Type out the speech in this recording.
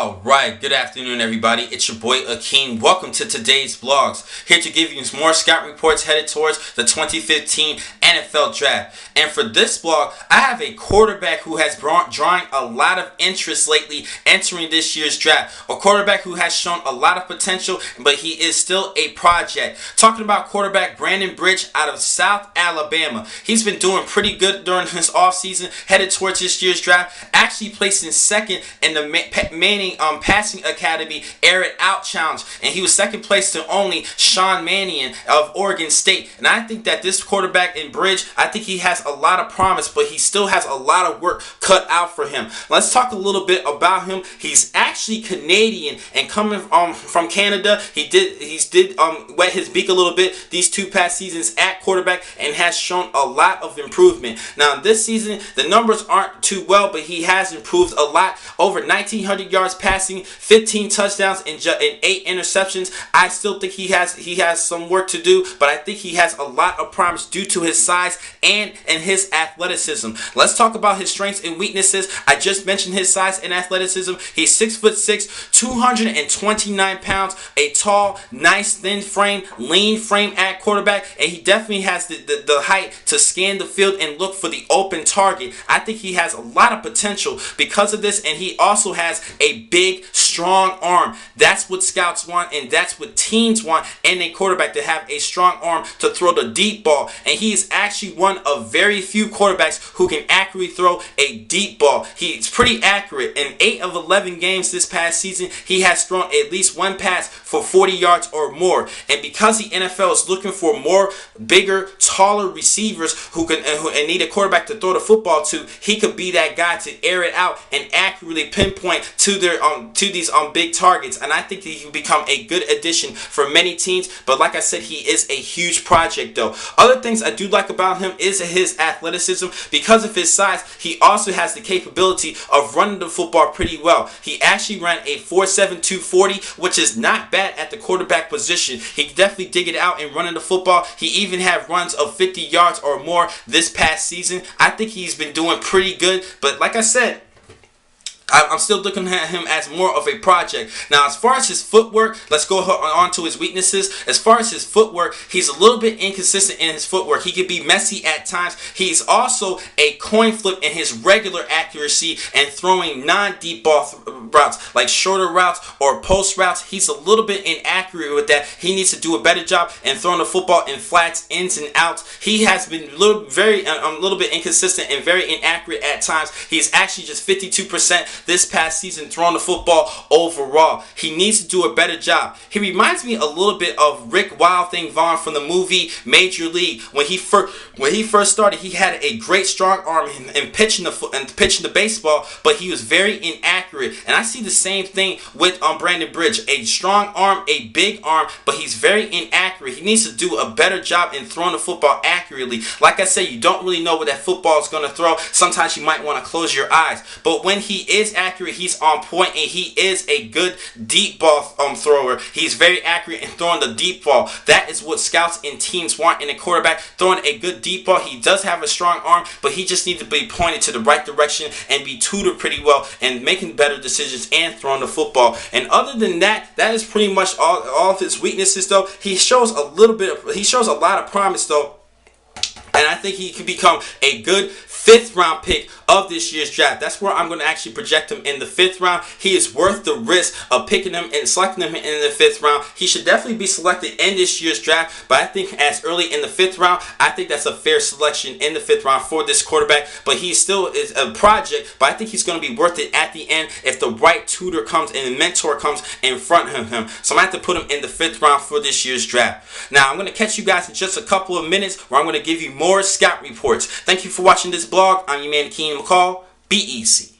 Alright, good afternoon everybody. It's your boy Akeem. Welcome to today's vlogs. Here to give you more scout reports headed towards the 2015 NFL Draft. And for this vlog, I have a quarterback who has drawing a lot of interest lately entering this year's draft. A quarterback who has shown a lot of potential, but he is still a project. Talking about quarterback Brandon Brige out of South Alabama. He's been doing pretty good during his offseason, headed towards this year's draft. Actually placing second in the Manning Passing Academy Air It Out Challenge, and he was second place to only Sean Mannion of Oregon State. And I think that this quarterback in Brige, I think he has a lot of promise, but he still has a lot of work cut out for him. Let's talk a little bit about him. He's actually Canadian and coming from Canada. He did wet his beak a little bit these two past seasons at quarterback and has shown a lot of improvement. Now this season the numbers aren't too well, but he has improved a lot. Over 1,900 yards passing, 15 touchdowns, and 8 interceptions. I still think he has some work to do, but I think he has a lot of promise due to his size and his athleticism. Let's talk about his strengths and weaknesses. I just mentioned his size and athleticism. He's 6'6", 229 pounds, a tall, nice, thin frame, lean frame at quarterback, and he definitely has the height to scan the field and look for the open target. I think he has a lot of potential because of this, and he also has a big, strong arm. That's what scouts want, and that's what teams want in a quarterback, to have a strong arm to throw the deep ball. And he is actually one of very few quarterbacks who can accurately throw a deep ball. He's pretty accurate. In 8 of 11 games this past season, he has thrown at least one pass for 40 yards or more. And because the NFL is looking for more bigger, taller receivers who need a quarterback to throw the football to, he could be that guy to air it out and accurately pinpoint to these big targets. And I think that he can become a good addition for many teams. But like I said, he is a huge project though. Other things I do like about him is his athleticism. Because of his size, he also has the capability of running the football pretty well. He actually ran a 4.7 240, which is not bad at the quarterback position. He can definitely dig it out and running the football. He even had runs of 50 yards or more this past season. I think he's been doing pretty good. But like I said, I'm still looking at him as more of a project. Now, as far as his footwork, let's go on to his weaknesses. As far as his footwork, he's a little bit inconsistent in his footwork. He can be messy at times. He's also a coin flip in his regular accuracy and throwing non-deep ball routes, like shorter routes or post routes. He's a little bit inaccurate with that. He needs to do a better job in throwing the football in flats, ins and outs. He has been a little bit inconsistent and very inaccurate at times. He's actually just 52% this past season throwing the football overall. He needs to do a better job. He reminds me a little bit of Rick Wild Thing Vaughn from the movie Major League. When he first started, he had a great strong arm in pitching the baseball, but he was very inaccurate. And I see the same thing with Brandon Brige. A strong arm, a big arm, but he's very inaccurate. He needs to do a better job in throwing the football accurately. Like I said, you don't really know what that football is going to throw. Sometimes you might want to close your eyes. But when he is accurate, he's on point, and he is a good deep ball thrower. He's very accurate in throwing the deep ball. That is what scouts and teams want in a quarterback, throwing a good deep ball. He does have a strong arm, but he just needs to be pointed to the right direction and be tutored pretty well and making better decisions and throwing the football. And other than that, that is pretty much all of his weaknesses though. He shows a lot of promise though. And I think he can become a good 5th round pick of this year's draft. That's where I'm going to actually project him in the 5th round. He is worth the risk of picking him and selecting him in the 5th round. He should definitely be selected in this year's draft, but I think as early in the 5th round, I think that's a fair selection in the 5th round for this quarterback. But he still is a project, but I think he's going to be worth it at the end if the right tutor comes and mentor comes in front of him. So I'm going to have to put him in the 5th round for this year's draft. Now, I'm going to catch you guys in just a couple of minutes where I'm going to give you more scout reports. Thank you for watching this blog. I'm your man, Keenan McCall. Be easy.